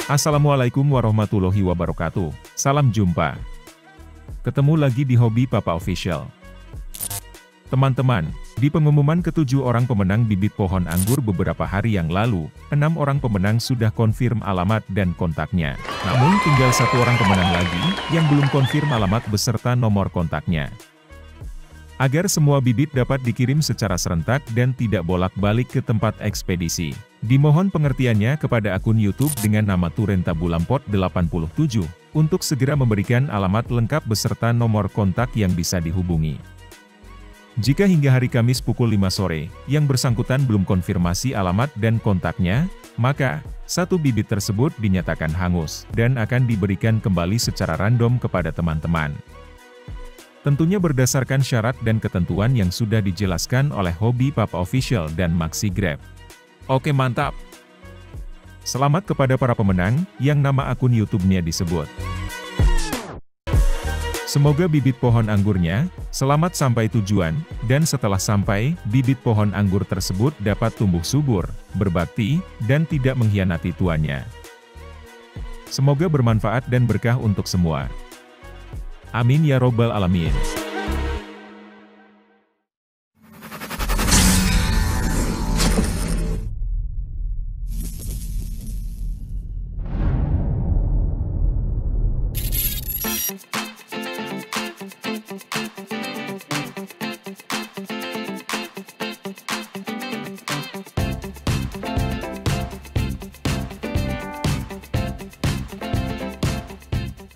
Assalamualaikum warahmatullahi wabarakatuh. Salam jumpa. Ketemu lagi di Hobi Papa Official. Teman-teman, di pengumuman ketujuh orang pemenang bibit pohon anggur beberapa hari yang lalu, 6 orang pemenang sudah konfirm alamat dan kontaknya. Namun tinggal 1 orang pemenang lagi, yang belum konfirm alamat beserta nomor kontaknya. Agar semua bibit dapat dikirim secara serentak dan tidak bolak-balik ke tempat ekspedisi, dimohon pengertiannya kepada akun YouTube dengan nama Turenta Bulampot 87, untuk segera memberikan alamat lengkap beserta nomor kontak yang bisa dihubungi. Jika hingga hari Kamis pukul 5 sore, yang bersangkutan belum konfirmasi alamat dan kontaknya, maka, 1 bibit tersebut dinyatakan hangus, dan akan diberikan kembali secara random kepada teman-teman. Tentunya berdasarkan syarat dan ketentuan yang sudah dijelaskan oleh Hobi Papa Official dan Maxi Grab. Oke, mantap! Selamat kepada para pemenang, yang nama akun YouTube-nya disebut. Semoga bibit pohon anggurnya selamat sampai tujuan, dan setelah sampai, bibit pohon anggur tersebut dapat tumbuh subur, berbakti, dan tidak mengkhianati tuannya. Semoga bermanfaat dan berkah untuk semua. Amin ya robbal alamin.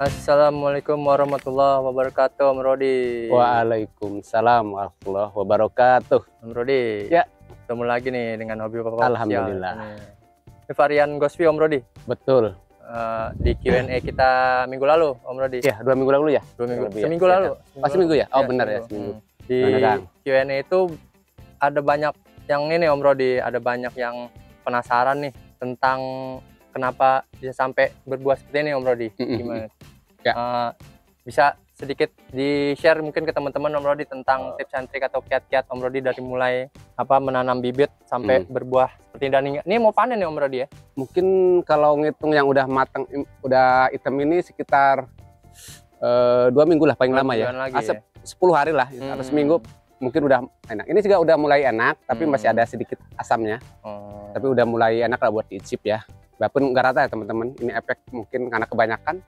Assalamualaikum warahmatullahi wabarakatuh, Om Rodi. Waalaikumsalam warahmatullahi wabarakatuh. Om Rodi. Ya. Ketemu lagi nih dengan Hobi Papa. Alhamdulillah. Ini varian Ghostvi, Om Rodi. Betul. Di Q&A kita minggu lalu, Om Rodi. Ya, 2 minggu lalu ya? 2 minggu. Lebih Seminggu ya? lalu. Pas seminggu ya? Oh ya, benar ya, seminggu. Di Q&A itu ada banyak yang ini, Om Rodi. Ada banyak yang penasaran nih tentang kenapa bisa sampai berbuah seperti ini, Om Rodi. Gimana? Ya. Bisa sedikit di-share mungkin ke teman-teman Om Rodi tentang tips and trik atau kiat-kiat Om Rodi dari mulai menanam bibit sampai berbuah seperti ini mau panen ya Om Rodi ya? Mungkin kalau ngitung yang udah matang, udah hitam ini sekitar 2 minggu lah paling lama ya. Lagi, 10 hari lah, atau seminggu mungkin udah enak. Ini juga udah mulai enak, tapi masih ada sedikit asamnya. Tapi udah mulai enak lah buat diicip ya. Walaupun nggak rata ya teman-teman, ini efek mungkin karena kebanyakan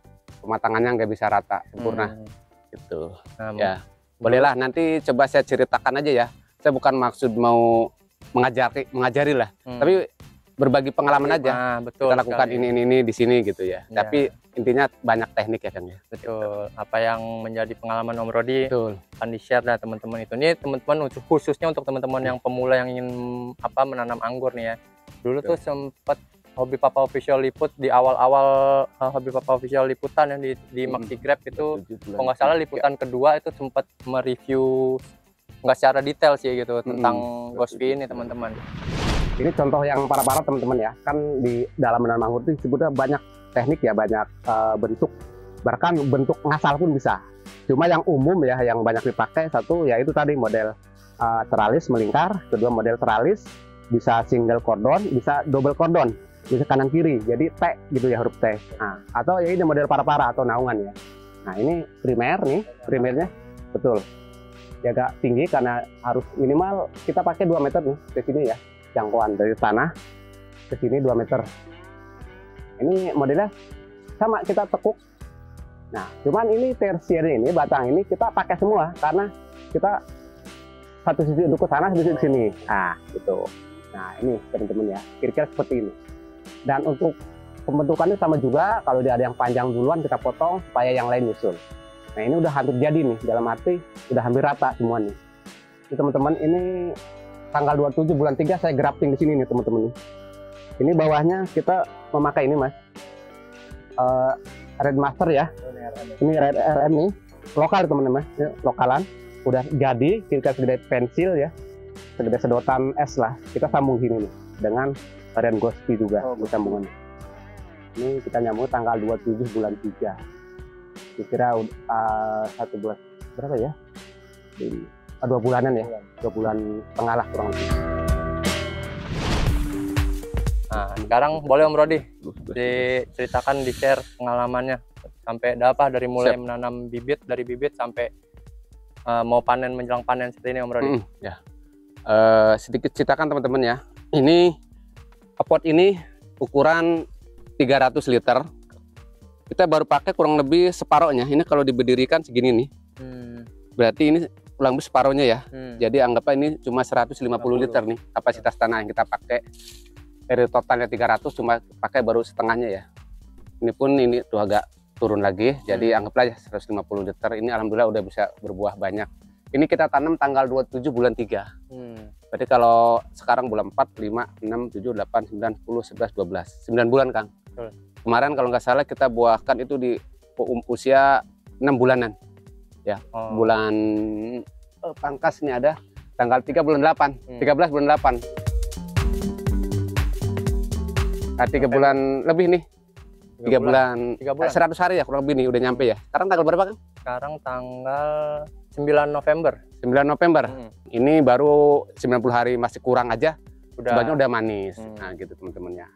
pematangannya nggak bisa rata sempurna gitu. Ya bolehlah nanti coba saya ceritakan aja ya. Saya bukan maksud mau mengajari lah, tapi berbagi pengalaman aja. Betul. Kita lakukan ini di sini gitu ya. Tapi intinya banyak teknik ya Kang ya. Betul. Apa yang menjadi pengalaman Om Rodi akan di-share dah teman-teman itu. Ini teman-teman khususnya untuk teman-teman yang pemula yang ingin menanam anggur nih ya. Dulu tuh sempat Hobi Papa Official liput di awal-awal Hobi Papa Official liputan yang di Maxi Grab itu, kalau nggak salah liputan kedua itu sempat mereview nggak secara detail sih gitu tentang Ghostvi ini teman-teman. Ini contoh yang parah-parah teman-teman ya, kan di dalam menanam anggur itu sebutnya banyak teknik ya, banyak bentuk, bahkan bentuk ngasal pun bisa. Cuma yang umum ya, yang banyak dipakai satu ya itu tadi model teralis melingkar, kedua model teralis bisa single cordon, bisa double cordon. Bisa kanan kiri, jadi T gitu ya, huruf T. Nah, atau ya ini model para-para atau naungan ya. Nah ini primer nih, primernya betul. Ya agak tinggi karena harus minimal kita pakai 2 meter nih ke sini ya, jangkauan dari tanah ke sini 2 meter. Ini modelnya sama kita tekuk. Nah cuman ini tersier ini batang ini kita pakai semua karena kita satu sisi untuk ke sana, satu sisi ke sini. Nah gitu. Nah ini teman-teman ya, kira-kira seperti ini. Dan untuk pembentukannya sama juga, kalau dia ada yang panjang duluan kita potong supaya yang lain nyusul. Nah ini udah hampir jadi nih, dalam arti udah hampir rata semua nih. Ini teman-teman, ini tanggal 27 bulan 3 saya grafting di sini nih teman-teman. Ini bawahnya kita memakai ini mas, Red Master ya. Ini Red RM nih, lokal teman-teman, lokalan. Udah jadi, kira-kira segede pensil ya, segede sedotan es lah. Kita sambung gini nih dengan varian Ghostvi juga disambungan. Ini kita nyambung tanggal 27 bulan 3. Kira-kira 1 bulan berapa ya? 2 bulanan ya, 2 bulan tengah lah kurang lebih. Nah, sekarang boleh Om Rodi diceritakan, di-share pengalamannya sampai apa dari mulai menanam bibit, dari bibit sampai mau panen, menjelang panen seperti ini Om Rodi. Ya. Sedikit ceritakan teman-teman ya. Ini pot ini ukuran 300 liter. Kita baru pakai kurang lebih separohnya. Ini kalau diberdirikan segini nih. Berarti ini kurang lebih separohnya ya. Jadi anggaplah ini cuma 150 liter nih kapasitas tanah yang kita pakai. Dari totalnya 300 cuma pakai baru setengahnya ya. Ini pun ini tuh agak turun lagi. Jadi anggaplah ya 150 liter. Ini alhamdulillah udah bisa berbuah banyak. Ini kita tanam tanggal 27 bulan 3. Berarti kalau sekarang bulan 4, 5, 6, 7, 8, 9, 10, 11, 12. 9 bulan Kang. Kemarin kalau nggak salah kita buahkan itu di usia 6 bulanan. Ya, bulan pangkas ini ada tanggal 3 bulan 8, 13 bulan 8. Nah, 3 bulan lebih nih. 3 bulan. 100 hari ya kurang lebih nih udah nyampe ya. Sekarang tanggal berapa Kang? Sekarang tanggal 9 November. 9 November. Ini baru 90 hari masih kurang aja. Sebenarnya udah manis. Nah, gitu teman-teman ya.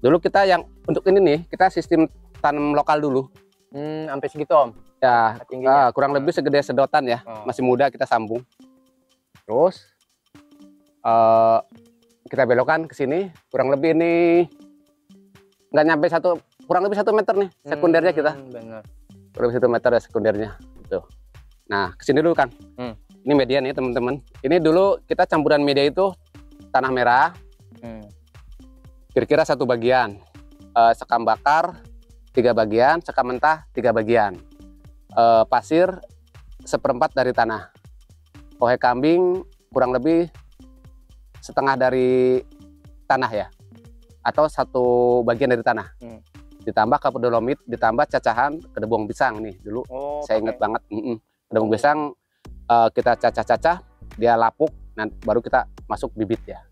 Dulu kita yang untuk ini nih, kita sistem tanam lokal dulu. Sampai segitu Om? Ya, kurang lebih segede sedotan ya. Masih muda kita sambung. Terus kita belokkan ke sini. Kurang lebih ini nggak nyampe kurang lebih 1 meter nih sekundernya kita. Benar. Kurang lebih 1 meter ya sekundernya. Gitu. Nah, kesini dulu kan. Ini media nih teman-teman. Ini dulu kita campuran media itu tanah merah. Kira-kira 1 bagian. Sekam bakar 3 bagian, sekam mentah 3 bagian. Pasir 1/4 dari tanah. Kohe kambing kurang lebih setengah dari tanah ya. Atau 1 bagian dari tanah. Ditambah kapur dolomit, ditambah cacahan kedebong pisang nih dulu. Saya ingat banget. Kedebong pisang kita cacah-cacah, dia lapuk, nanti baru kita masuk bibit ya.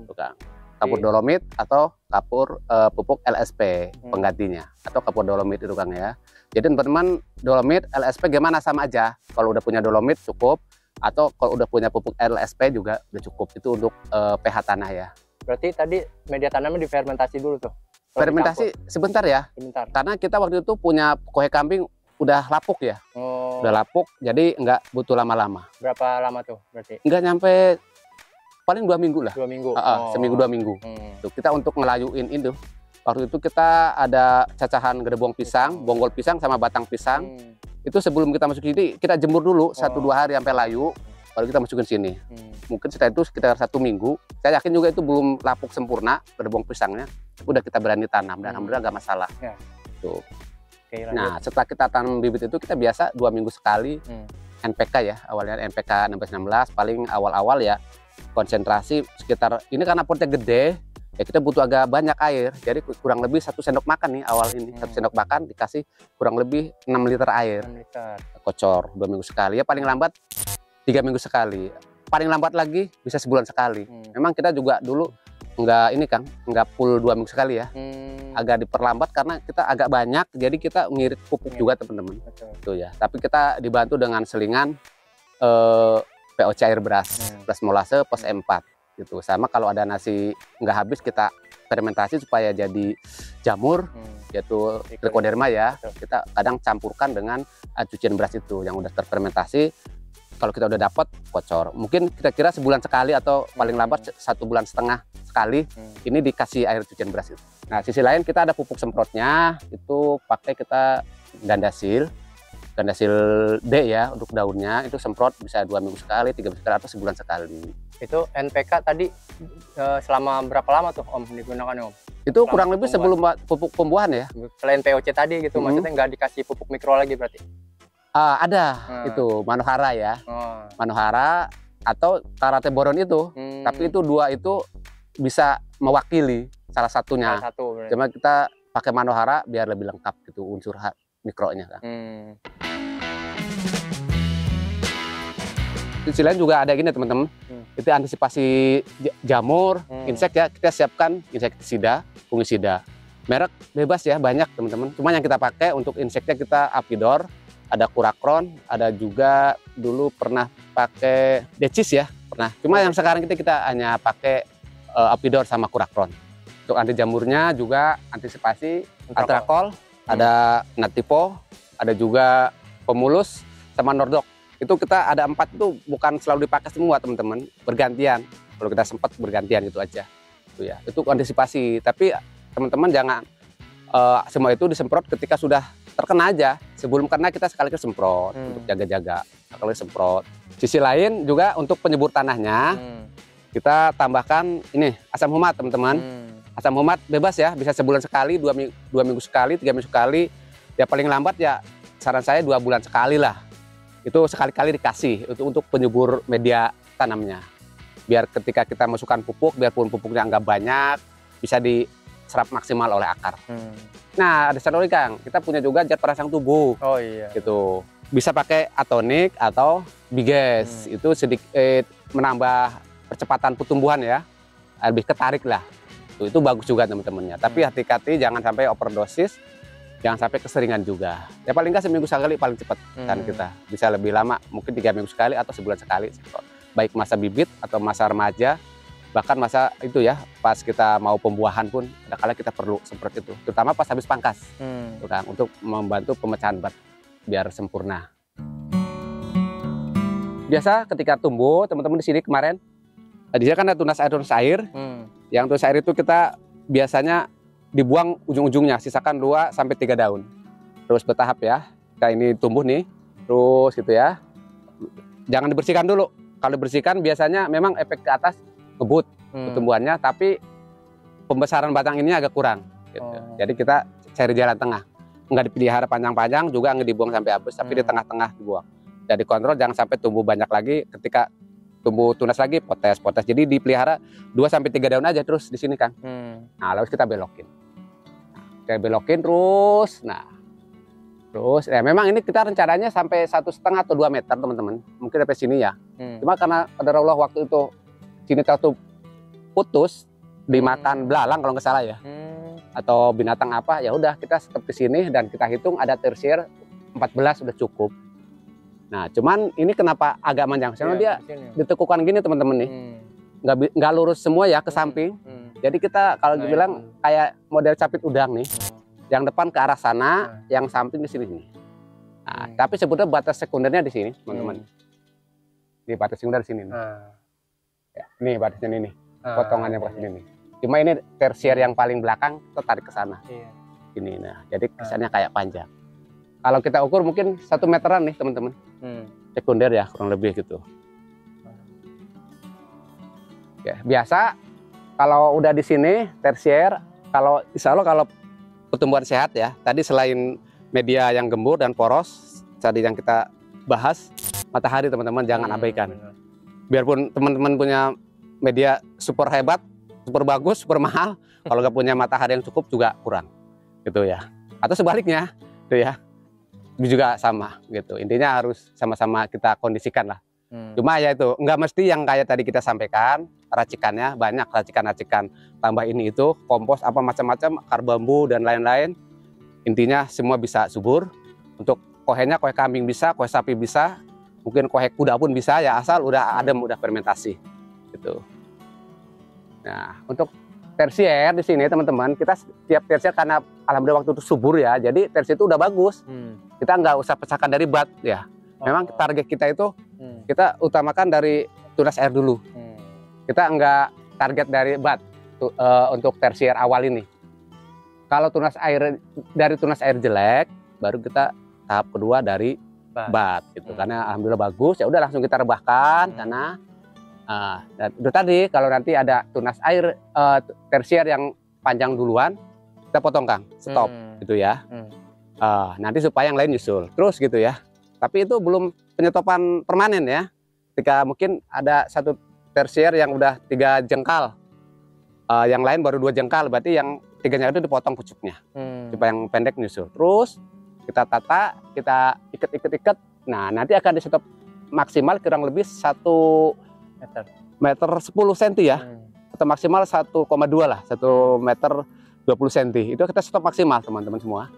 Tukang. Kapur dolomit atau kapur pupuk LSP penggantinya, atau kapur dolomit itu Kang ya. Jadi teman-teman, dolomit LSP gimana sama aja. Kalau udah punya dolomit cukup, atau kalau udah punya pupuk LSP juga udah cukup. Itu untuk pH tanah ya. Berarti tadi media tanamnya difermentasi dulu tuh? Fermentasi sebentar ya. Sebentar. Karena kita waktu itu punya kohe kambing udah lapuk ya. Udah lapuk, jadi nggak butuh lama-lama. Berapa lama tuh berarti? Nggak nyampe, paling 2 minggu lah. 2 minggu? Seminggu 2 minggu. Tuh, kita untuk ngelayuin itu. Waktu itu kita ada cacahan gedebong pisang, bonggol pisang sama batang pisang. Itu sebelum kita masuk sini, kita jemur dulu 1-2 hari sampai layu, baru kita masukin sini. Mungkin setelah itu sekitar 1 minggu. Saya yakin juga itu belum lapuk sempurna gedebong pisangnya. Udah kita berani tanam dan alhamdulillah nggak masalah. Tuh. Nah, setelah kita tanam bibit itu kita biasa 2 minggu sekali NPK ya. Awalnya NPK 16-16, paling awal-awal ya konsentrasi sekitar, ini karena potnya gede ya kita butuh agak banyak air, jadi kurang lebih 1 sendok makan nih awal ini. 1 sendok makan dikasih kurang lebih 6 liter air. 6 liter. Kocor 2 minggu sekali ya, paling lambat 3 minggu sekali, paling lambat lagi bisa sebulan sekali. Memang kita juga dulu nggak ini Kang, nggak full 2 minggu sekali ya. Agak diperlambat karena kita agak banyak, jadi kita ngirit pupuk juga teman-teman. Tuh ya, tapi kita dibantu dengan selingan POC air beras, beras molase pos 4 gitu. Sama kalau ada nasi nggak habis kita fermentasi supaya jadi jamur, yaitu trichoderma ya. Kita kadang campurkan dengan cucian beras itu yang udah terfermentasi. Kalau kita udah dapat kocor, mungkin kira-kira sebulan sekali atau paling lambat 1,5 bulan sekali, ini dikasih air cucian beras itu. Nah, sisi lain kita ada pupuk semprotnya, itu pakai kita Gandasil D ya untuk daunnya, itu semprot bisa 2 minggu sekali, 3 minggu sekali, atau sebulan sekali. Itu NPK tadi selama berapa lama tuh Om digunakan Om? Itu kurang lebih sebelum pupuk pembuahan ya. Selain POC tadi gitu, maksudnya nggak dikasih pupuk mikro lagi berarti? Ada itu Manohara ya, Manohara atau Karate Boron itu, tapi itu 2 itu bisa mewakili salah satunya. Salah satu, cuma kita pakai Manohara biar lebih lengkap gitu unsur mikronya kan. Di sisi lain juga ada gini teman-teman, itu antisipasi jamur, insek ya, kita siapkan insektisida, fungisida. Merek bebas ya, banyak teman-teman. Cuma yang kita pakai untuk inseknya kita Apidor, ada Kurakron, ada juga dulu pernah pakai Decis ya, pernah. Cuma yang sekarang kita hanya pakai Apidor sama Kurakron. Untuk anti jamurnya juga antisipasi antrakol, ada natipo, ada juga pemulus sama nordok. Itu kita ada 4 itu bukan selalu dipakai semua teman-teman, bergantian. Kalau kita sempat bergantian gitu aja. Itu ya. Itu antisipasi. Tapi teman-teman jangan semua itu disemprot ketika sudah terkena aja. Sebelum kena kita sekali semprot untuk jaga-jaga. Sekali semprot. Sisi lain juga untuk penyubur tanahnya kita tambahkan ini asam humat teman-teman. Asam humat bebas ya, bisa sebulan sekali, 2 minggu sekali, 3 minggu sekali. Ya paling lambat ya saran saya 2 bulan sekali lah. Itu sekali-kali dikasih untuk penyubur media tanamnya. Biar ketika kita masukkan pupuk, biarpun pupuknya nggak banyak, bisa diserap maksimal oleh akar. Nah, ada satu lagi Kang, kita punya juga zat perangsang tubuh. Oh iya. Gitu. Bisa pakai atonik atau biges. Itu sedikit menambah percepatan pertumbuhan ya. Lebih ketarik lah. Itu bagus juga teman-temannya. Tapi hati-hati jangan sampai overdosis, jangan sampai keseringan juga. Ya paling nggak seminggu sekali paling cepat kan kita. Bisa lebih lama, mungkin 3 minggu sekali atau sebulan sekali. Baik masa bibit atau masa remaja, bahkan masa itu ya pas kita mau pembuahan pun kadang-kadang kita perlu seperti itu. Terutama pas habis pangkas, kan, untuk membantu pemecahan bat biar sempurna. Biasa ketika tumbuh teman-teman di sini kemarin, di sini kan ada tunas air. Yang tunas air itu kita biasanya dibuang ujung-ujungnya, sisakan 2 sampai 3 daun. Terus bertahap ya. Kayak ini tumbuh nih, terus gitu ya. Jangan dibersihkan dulu. Kalau dibersihkan biasanya memang efek ke atas ngebut pertumbuhannya, tapi pembesaran batang ini agak kurang. Gitu. Jadi kita cari jalan tengah. Nggak dipelihara panjang-panjang, juga nggak dibuang sampai habis, tapi di tengah-tengah dibuang. Jadi kontrol jangan sampai tumbuh banyak lagi. Ketika tumbuh tunas lagi potes. Jadi dipelihara 2 sampai 3 daun aja terus di sini kan. Nah, lalu kita belokin. Kita belokin terus. Nah, terus ya memang ini kita rencananya sampai 1,5 atau 2 meter teman-teman. Mungkin sampai sini ya. Cuma karena qadarullah waktu itu sini tuh putus dimakan belalang kalau nggak salah ya. Atau binatang apa, ya udah kita stop di sini dan kita hitung ada tersier 14 sudah cukup. Nah, cuman ini kenapa agak manjang? Karena dia ditekukan gini teman-teman nih, nggak lurus semua ya ke samping. Jadi kita kalau dibilang kayak model capit udang nih, yang depan ke arah sana, yang samping di sini nih. Nah, tapi sebetulnya batas sekundernya di sini, teman-teman. Di batas sekunder di sini. Nih. Ya, ini batasnya ini, potongannya pas ini nih. Cuma ini tersier yang paling belakang, kita tarik ke sana. Ini, nah, jadi kesannya kayak panjang. Kalau kita ukur mungkin 1 meteran nih teman-teman, sekunder ya kurang lebih gitu. Ya, biasa kalau udah di sini tersier, kalau insya Allah kalau pertumbuhan sehat ya, tadi selain media yang gembur dan poros, tadi yang kita bahas, matahari teman-teman jangan abaikan. Biarpun teman-teman punya media super hebat, super bagus, super mahal, kalau nggak punya matahari yang cukup juga kurang, gitu ya. Atau sebaliknya, gitu ya. Juga sama gitu, intinya harus sama-sama kita kondisikan lah. Cuma ya itu nggak mesti yang kayak tadi kita sampaikan, racikannya banyak, racikan tambah ini itu kompos apa macam-macam, akar bambu dan lain-lain. Intinya semua bisa subur. Untuk kohenya kohe kambing bisa, kohe sapi bisa, mungkin kohe kuda pun bisa ya, asal udah adem, udah fermentasi gitu. Nah, untuk tersier di sini teman-teman, kita tiap tersier karena alhamdulillah waktu itu subur ya, jadi tersier itu udah bagus. Kita nggak usah pecahkan dari bat ya. Memang target kita itu kita utamakan dari tunas air dulu. Kita nggak target dari bat untuk tersier awal ini. Kalau dari tunas air jelek, baru kita tahap kedua dari bat gitu. Karena alhamdulillah bagus, ya udah langsung kita rebahkan karena dan itu tadi kalau nanti ada tunas air tersier yang panjang duluan, kita potong Kang, stop gitu ya. Nanti supaya yang lain nyusul terus gitu ya. Tapi itu belum penyetopan permanen ya. Ketika mungkin ada satu tersier yang udah 3 jengkal, yang lain baru 2 jengkal, berarti yang 3-nya itu dipotong pucuknya supaya yang pendek nyusul. Terus kita tata, kita ikat. Nah, nanti akan disetop maksimal kurang lebih 1 meter 10 cm ya, atau maksimal 1,2 lah, 1 meter 20 cm. Itu kita stop maksimal teman-teman semua.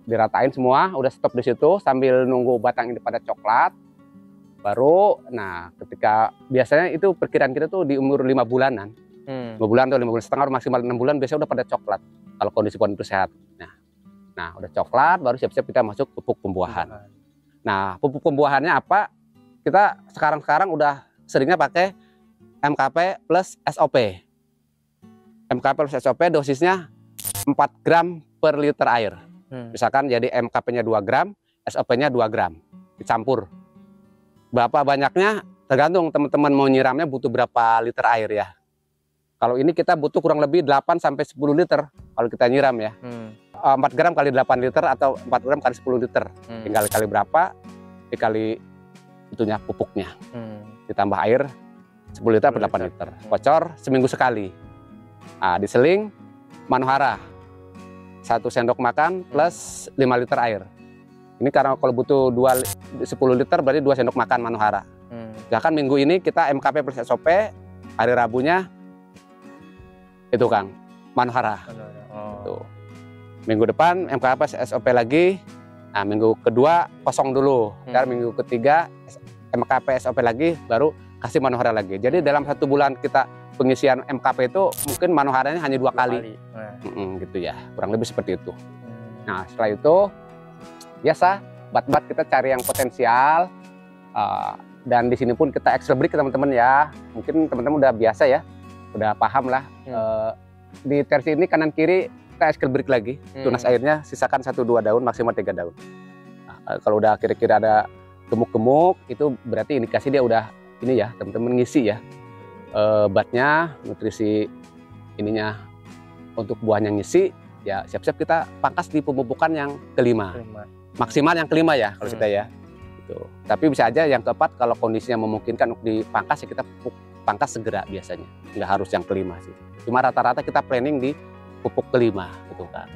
Diratain semua, udah stop di situ sambil nunggu batang ini pada coklat. Baru, nah ketika biasanya itu perkiraan kita tuh di umur 5 bulanan. 5 bulan atau 5 bulan setengah maksimal 6 bulan biasanya udah pada coklat kalau kondisi pohon itu sehat. Nah udah coklat baru siap-siap kita masuk pupuk pembuahan. Nah pupuk pembuahannya apa? Kita sekarang udah seringnya pakai MKP plus SOP. MKP plus SOP dosisnya 4 gram per liter air. Misalkan jadi MKP-nya 2 gram, SOP-nya 2 gram. Dicampur. Berapa banyaknya? Tergantung teman-teman mau nyiramnya butuh berapa liter air ya. Kalau ini kita butuh kurang lebih 8 sampai 10 liter kalau kita nyiram ya. 4 gram kali 8 liter atau 4 gram kali 10 liter. Tinggal kali berapa, dikali itunya pupuknya. Ditambah air 10 liter per 8 liter. Kocor seminggu sekali. Nah, diseling Manohara. 1 sendok makan plus 5 liter air. Ini karena kalau butuh 10 liter berarti 2 sendok makan Manohara. Bahkan minggu ini kita MKP plus SOP, hari Rabunya itu Kang, Manohara. Tuh. Minggu depan MKP plus SOP lagi. Nah, minggu kedua kosong dulu. Dan minggu ketiga MKP SOP lagi, baru kasih Manohara lagi. Jadi dalam 1 bulan kita pengisian MKP itu mungkin Manoharanya hanya 2 kali. Gitu ya, kurang lebih seperti itu. Nah setelah itu biasa bat-bat kita cari yang potensial, dan di sini pun kita extra break teman-teman ya. Mungkin teman-teman udah biasa ya, udah paham lah. Di tersi ini kanan kiri kita extra break lagi, tunas airnya sisakan 1-2 daun maksimal 3 daun. Nah, kalau udah kira-kira ada gemuk-gemuk itu berarti indikasi dia udah ini ya teman-teman ngisi ya, batnya nutrisi ininya untuk buahnya ngisi ya, siap-siap kita pangkas di pemupukan yang kelima. Maksimal yang kelima ya kalau kita ya gitu. Tapi bisa aja yang keempat kalau kondisinya memungkinkan untuk dipangkas ya kita pangkas segera biasanya, nggak harus yang kelima sih, cuma rata-rata kita planning di pupuk kelima gitu kan.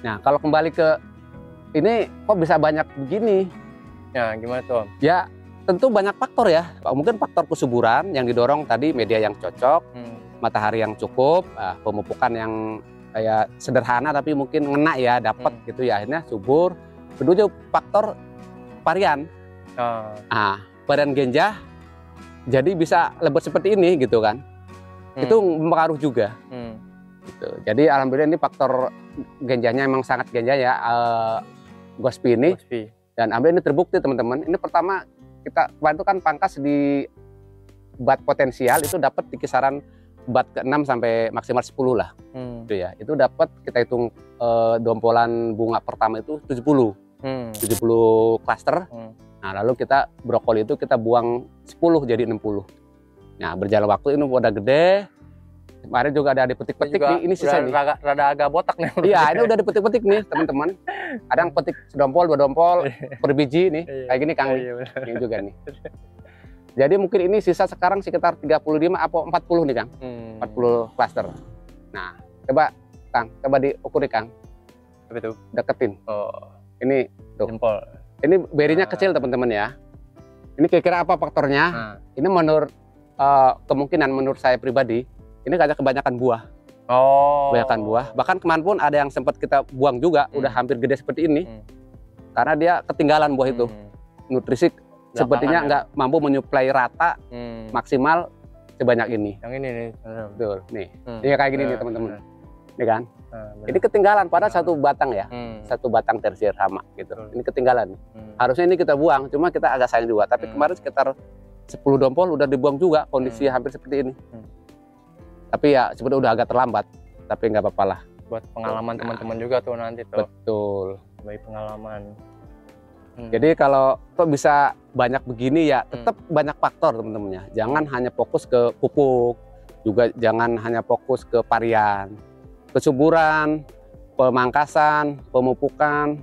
Nah kalau kembali ke ini kok bisa banyak begini ya, gimana tuh? Ya tentu banyak faktor ya, mungkin faktor kesuburan yang didorong tadi, media yang cocok, matahari yang cukup, pemupukan yang kayak sederhana tapi mungkin ngena ya, dapat gitu ya, akhirnya subur. Kedua juga faktor varian, varian genjah, jadi bisa lebat seperti ini gitu kan, itu mempengaruhi juga. Gitu. Jadi alhamdulillah ini faktor genjahnya emang sangat genjah ya, Gospi ini. Dan alhamdulillah ini terbukti teman-teman. Ini pertama kita bantu kan pangkas di bat potensial itu dapat di kisaran bat ke-6 sampai maksimal 10 lah. Gitu ya. Itu dapat kita hitung dompolan bunga pertama itu 70 klaster. Nah, lalu kita brokoli itu kita buang 10 jadi 60. Nah, berjalan waktu ini udah gede. Kemarin juga ada dipetik-petik nih, ini sisa nih. Rada agak botak nih. Iya, ini udah dipetik-petik nih, teman-teman. Ada yang petik sedompol, 2 dompol per biji nih. Kayak gini Kang. Ini juga nih. Jadi mungkin ini sisa sekarang sekitar 35 atau 40 nih Kang. 40 klaster. Nah, coba Kang, coba diukur nih Kang. Apa itu? Deketin. Oh. Ini tuh. Jempol. Ini berinya kecil teman-teman ya. Ini kira-kira apa faktornya? Ini menurut kemungkinan menurut saya pribadi, ini kayak kebanyakan buah. Kebanyakan buah. Bahkan kemarin pun ada yang sempat kita buang juga, udah hampir gede seperti ini. Karena dia ketinggalan buah itu. Nutrisi sepertinya nggak mampu menyuplai rata maksimal sebanyak ini. Yang ini nih. Betul. Nih. Ini kayak gini nih teman-teman. Ini kan. Ini ketinggalan padahal satu batang ya. Satu batang tersier sama gitu. Ini ketinggalan. Harusnya ini kita buang, cuma kita agak sayang juga. Tapi kemarin sekitar 10 dompol udah dibuang juga, kondisi hampir seperti ini. Tapi ya sebenarnya udah agak terlambat, tapi nggak apa-apa lah. Buat pengalaman teman-teman juga tuh nanti tuh. Betul. Baik pengalaman. Jadi kalau kok bisa banyak begini ya, tetap banyak faktor teman-temannya. Jangan hanya fokus ke pupuk, juga jangan hanya fokus ke varian. Kesuburan, pemangkasan, pemupukan,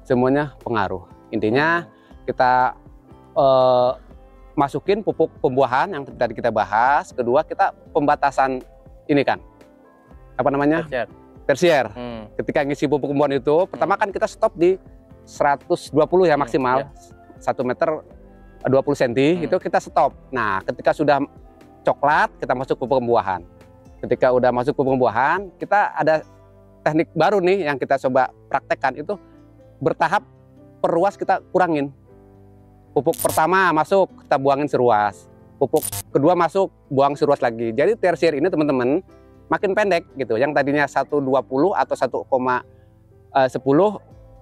semuanya pengaruh. Intinya kita masukin pupuk pembuahan yang tadi kita bahas. Kedua kita pembatasan ini kan, apa namanya? Tersier. Ketika ngisi pupuk pembuahan itu, pertama kan kita stop di 120 ya maksimal. 1 meter 20 cm itu kita stop. Nah ketika sudah coklat kita masuk pupuk pembuahan. Ketika udah masuk pupuk pembuahan, kita ada teknik baru nih yang kita coba praktekkan, itu bertahap perluas kita kurangin. Pupuk pertama masuk, kita buangin seruas. pupuk kedua masuk, buang seruas lagi. Jadi tersier ini teman-teman makin pendek gitu. Yang tadinya 1,20 atau 1,10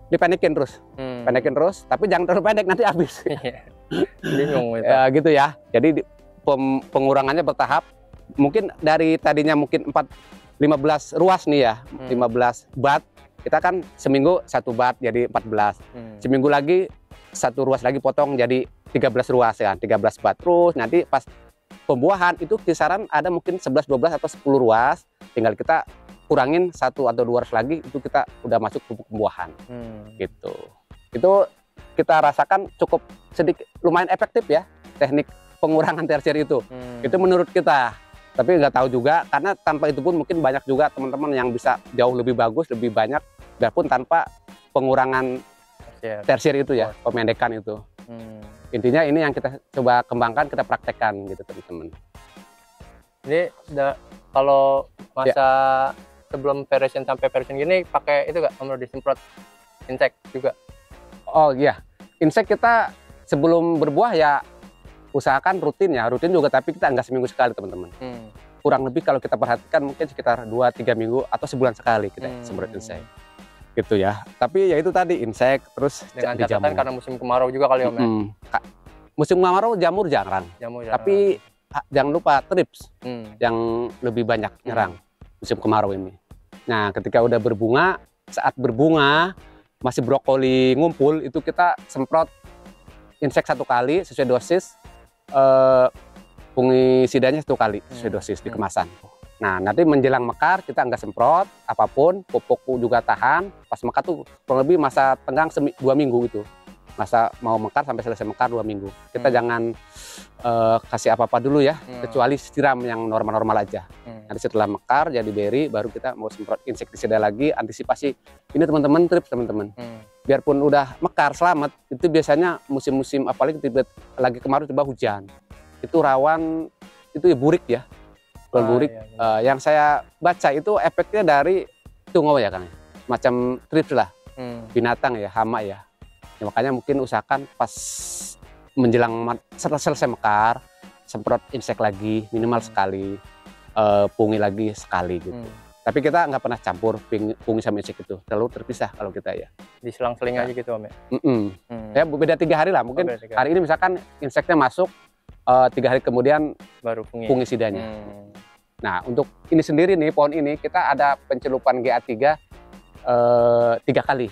dipendekin terus. Pendekin terus, tapi jangan terlalu pendek nanti habis. Bingung itu. Ya, gitu ya. Jadi pengurangannya bertahap. Mungkin dari tadinya mungkin 15 ruas nih ya, 15 bat. Kita kan seminggu 1 bat jadi 14. Seminggu lagi 1 ruas lagi potong jadi 13 ruas ya, 13 bat. Terus nanti pas pembuahan itu kisaran ada mungkin 11, 12 atau 10 ruas. Tinggal kita kurangin 1 atau 2 ruas lagi, itu kita udah masuk pupuk pembuahan. Gitu. Itu kita rasakan cukup sedikit lumayan efektif ya teknik pengurangan tersier itu. Itu menurut kita. Tapi nggak tahu juga, karena tanpa itu pun mungkin banyak juga teman-teman yang bisa jauh lebih bagus, lebih banyak, biarpun tanpa pengurangan tersier itu ya, pemendekan itu. Intinya ini yang kita coba kembangkan, kita praktekkan gitu teman-teman. Ini kalau masa sebelum version sampai version gini pakai itu nggak, Om, disemprot insek juga? Oh iya, insek kita sebelum berbuah ya usahakan rutin ya, rutin juga, tapi kita nggak seminggu sekali teman-teman. Kurang lebih kalau kita perhatikan mungkin sekitar 2-3 minggu atau sebulan sekali kita semprot insek gitu ya. Tapi ya itu tadi insek, terus dengan catatan karena musim kemarau juga kali, Om, ya? Musim kemarau jamur jarang. Tapi jangan lupa trips yang lebih banyak nyerang musim kemarau ini. Nah ketika udah berbunga, saat berbunga masih brokoli ngumpul, itu kita semprot insek 1 kali sesuai dosis, fungisidanya 1 kali sesuai dosis di kemasan. Nah nanti menjelang mekar kita nggak semprot apapun, pupuk juga tahan. Pas mekar tuh kurang lebih masa tenggang 2 minggu itu. Masa mau mekar sampai selesai mekar 2 minggu. Kita jangan kasih apa-apa dulu ya, kecuali siram yang normal-normal aja. Nanti setelah mekar jadi beri, baru kita mau semprot insektisida lagi, antisipasi. Ini teman-teman trips teman-teman. Biarpun udah mekar selamat, itu biasanya musim-musim apalagi lagi kemarau tiba hujan. Itu rawan, itu ya burik ya. Burik. Yang saya baca itu efeknya dari tungau ya kan, macam trips lah, binatang ya, hama ya. Ya, makanya mungkin usahakan pas menjelang selesai mekar, semprot insek lagi minimal sekali, pungi lagi sekali gitu. Tapi kita nggak pernah campur pungi sama insek itu, terlalu terpisah kalau kita ya. Diselang-seling aja gitu, Om, ya? Ya beda 3 hari lah, mungkin hari ini misalkan inseknya masuk, 3 hari kemudian baru fungisidanya. Nah untuk ini sendiri nih, pohon ini kita ada pencelupan GA3 3 kali.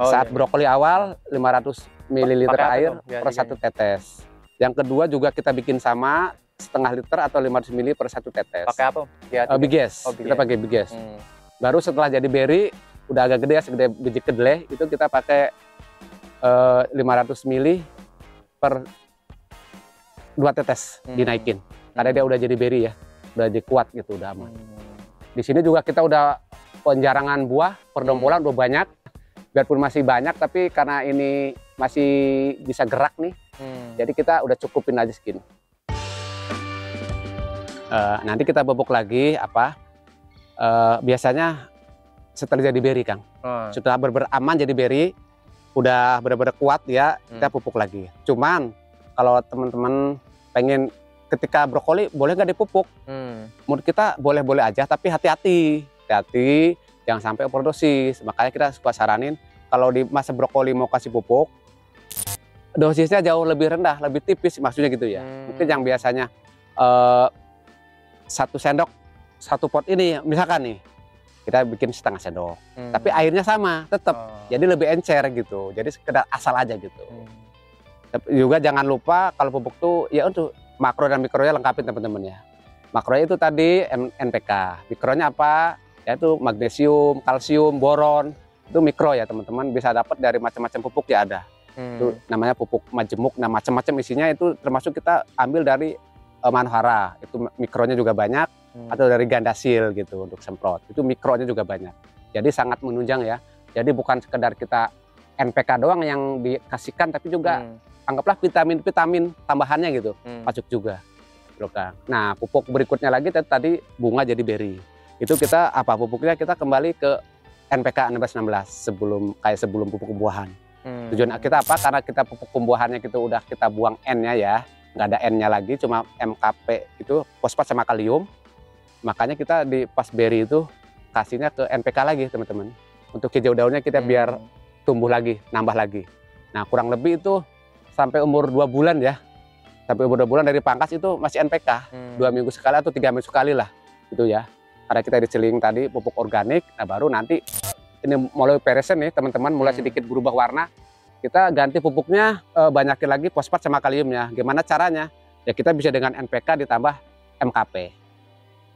Saat brokoli awal 500 ml air per 1 tetes. Yang kedua juga kita bikin sama, setengah liter atau 500 ml per 1 tetes. Pakai apa? Biges. Kita pakai biges. Baru setelah jadi beri, udah agak gede ya, segede biji kedelai, itu kita pakai 500 ml per 2 tetes dinaikin. Karena dia udah jadi beri ya, udah jadi kuat gitu, udah aman. Di sini juga kita udah penjarangan buah, perdompolan udah banyak. Biarpun masih banyak, tapi karena ini masih bisa gerak nih, jadi kita udah cukupin aja segini. Nanti kita bobok lagi apa? Biasanya setelah jadi beri, Kang. Sudah aman jadi beri, udah benar-benar kuat ya, kita pupuk lagi. Cuman kalau teman-teman pengen ketika brokoli boleh nggak dipupuk? Menurut kita boleh-boleh aja, tapi hati-hati, jangan sampai overdosis. Makanya kita suka saranin kalau di masa brokoli mau kasih pupuk, dosisnya jauh lebih rendah, lebih tipis maksudnya gitu ya. Mungkin yang biasanya 1 sendok 1 pot ini misalkan nih, kita bikin setengah sendok. Tapi airnya sama tetap. Jadi lebih encer gitu. Jadi sekedar asal aja gitu. Juga jangan lupa kalau pupuk tuh ya untuk makro dan mikronya lengkapin teman-teman ya. Makronya itu tadi NPK, mikronya apa? Yaitu magnesium, kalsium, boron. Itu mikro ya teman-teman, bisa dapat dari macam-macam pupuk ya ada. Itu namanya pupuk majemuk. Nah macam-macam isinya itu termasuk kita ambil dari Manohara, itu mikronya juga banyak, atau dari Gandasil gitu untuk semprot. Itu mikronya juga banyak. Jadi sangat menunjang ya. Jadi bukan sekedar kita NPK doang yang dikasihkan, tapi juga anggaplah vitamin-vitamin tambahannya gitu, masuk juga. Nah pupuk berikutnya lagi tadi bunga jadi beri. Itu kita apa pupuknya, kita kembali ke NPK 1616 sebelum pupuk pembuahan. Tujuan kita apa? Karena kita pupuk pembuahannya kita udah kita buang N-nya ya. nggak ada N-nya lagi, cuma MKP itu fosfat sama kalium. Makanya kita di pas beri itu kasihnya ke NPK lagi teman-teman. Untuk hijau daunnya kita biar tumbuh lagi, nambah lagi. Nah kurang lebih itu sampai umur 2 bulan ya. Sampai umur 2 bulan dari pangkas itu masih NPK. 2 minggu sekali atau 3 minggu sekali lah gitu ya. Karena kita diseling tadi pupuk organik, nah baru nanti ini mulai peresen nih teman-teman, mulai sedikit berubah warna. Kita ganti pupuknya, banyakin lagi fosfat sama kaliumnya. Gimana caranya? Ya kita bisa dengan NPK ditambah MKP.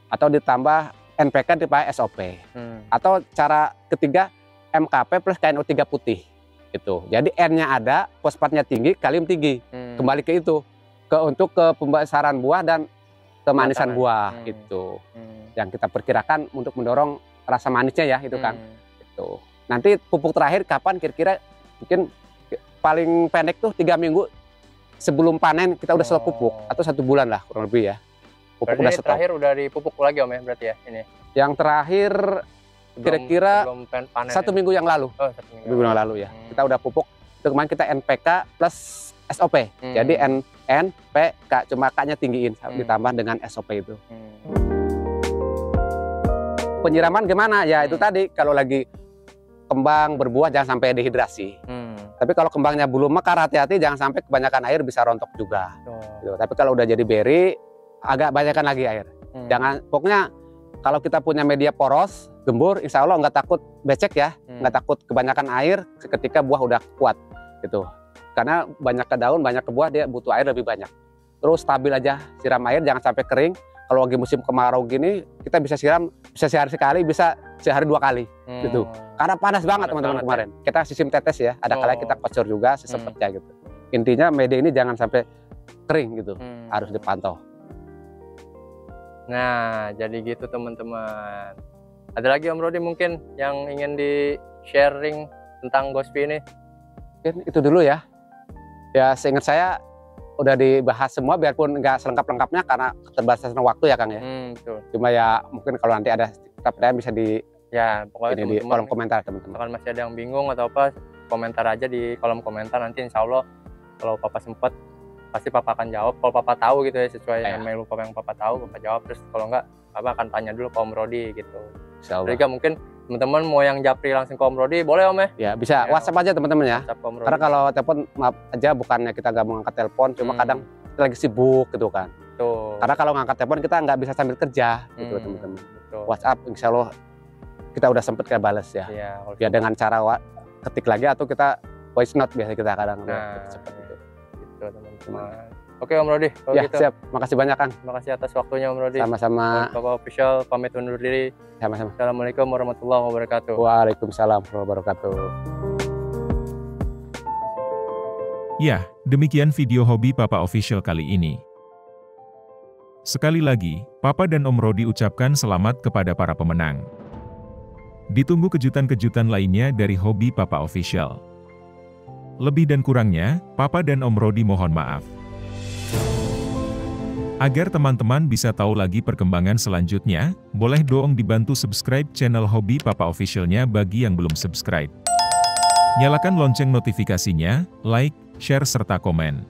Atau ditambah NPK ditambah SOP. Atau cara ketiga MKP plus KNO3 putih. Gitu. Jadi N-nya ada, fosfatnya tinggi, kalium tinggi. Kembali ke itu. Untuk ke pembesaran buah dan kemanisan buah gitu. Yang kita perkirakan untuk mendorong rasa manisnya ya itu kan. Gitu. Nanti pupuk terakhir kapan kira-kira mungkin paling pendek tuh 3 minggu sebelum panen kita udah stop pupuk atau 1 bulan lah kurang lebih ya. Pupuk berarti udah stop. Terakhir udah dipupuk lagi Om ya berarti ya ini. Yang terakhir kira-kira 1 minggu yang lalu. Oh, 1 minggu yang lalu ya. Kita udah pupuk. Itu kemarin kita NPK plus SOP. Jadi NPK cuma K-nya tinggiin ditambah dengan SOP itu. Penyiraman gimana? Ya itu tadi kalau lagi kembang berbuah jangan sampai dehidrasi. Tapi kalau kembangnya belum mekar hati-hati jangan sampai kebanyakan air bisa rontok juga. Gitu. Tapi kalau udah jadi beri agak banyakkan lagi air. Jangan, pokoknya kalau kita punya media poros, gembur, insya Allah nggak takut becek ya, nggak takut kebanyakan air ketika buah udah kuat gitu. Karena banyak ke daun, banyak ke buah dia butuh air lebih banyak. Terus stabil aja, siram air jangan sampai kering. Kalau lagi musim kemarau gini, kita bisa siram bisa sehari sekali, bisa sehari 2 kali gitu. Karena panas banget teman-teman kemarin. Kita sistem tetes ya, ada kalanya kita kocor juga sesempatnya gitu. Intinya media ini jangan sampai kering gitu, harus dipantau. Nah, jadi gitu teman-teman. Ada lagi Om Rodi mungkin yang ingin di-sharing tentang Ghospi ini? Mungkin itu dulu ya. Ya seingat saya udah dibahas semua biarpun nggak selengkap-lengkapnya karena keterbatasan waktu ya Kang ya. Betul. Cuma ya mungkin kalau nanti ada pertanyaan bisa di pokoknya di kolom komentar teman-teman. Kalau masih ada yang bingung atau apa, komentar aja di kolom komentar, nanti insya Allah kalau Papa sempat pasti Papa akan jawab. Kalau Papa tahu gitu ya sesuai email yang Papa tahu, Papa jawab. Terus kalau enggak, Papa akan tanya dulu ke Om Rodi gitu. Jadi mungkin teman-teman mau yang japri langsung ke Om Rodi boleh Om ya? Ya bisa ya, WhatsApp aja teman-teman ya. Karena kalau telepon maaf aja bukannya kita nggak mau ngangkat telepon, cuma kadang kita lagi sibuk gitu kan. Tuh. Karena kalau ngangkat telepon kita nggak bisa sambil kerja gitu teman-teman. WhatsApp insya Allah kita udah sempet kayak bales ya. Ya dengan cara ketik lagi atau kita voice note biasa kita kadang cepet gitu. Gitu teman-teman. Oke Om Rodi, ya gitu. Siap, makasih banyak Kang. Makasih atas waktunya Om Rodi. Sama-sama. Papa Official pamit undur diri. Sama-sama. Assalamualaikum warahmatullahi wabarakatuh. Waalaikumsalam warahmatullahi wabarakatuh. Ya, demikian video hobi Papa Official kali ini. Sekali lagi, Papa dan Om Rodi ucapkan selamat kepada para pemenang. Ditunggu kejutan-kejutan lainnya dari hobi Papa Official. Lebih dan kurangnya, Papa dan Om Rodi mohon maaf. Agar teman-teman bisa tahu lagi perkembangan selanjutnya, boleh dong dibantu subscribe channel Hobi Papa Official-nya bagi yang belum subscribe. Nyalakan lonceng notifikasinya, like, share serta komen.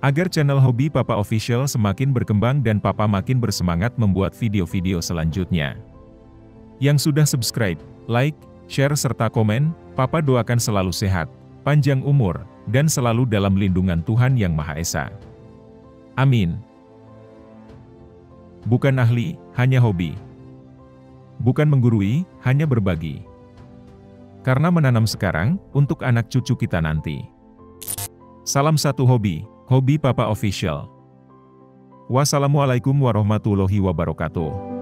Agar channel Hobi Papa Official semakin berkembang dan Papa makin bersemangat membuat video-video selanjutnya. Yang sudah subscribe, like, share serta komen, Papa doakan selalu sehat, panjang umur, dan selalu dalam lindungan Tuhan Yang Maha Esa. Amin. Bukan ahli, hanya hobi. Bukan menggurui, hanya berbagi. Karena menanam sekarang, untuk anak cucu kita nanti. Salam satu hobi, Hobi Papa Official. Wassalamualaikum warahmatullahi wabarakatuh.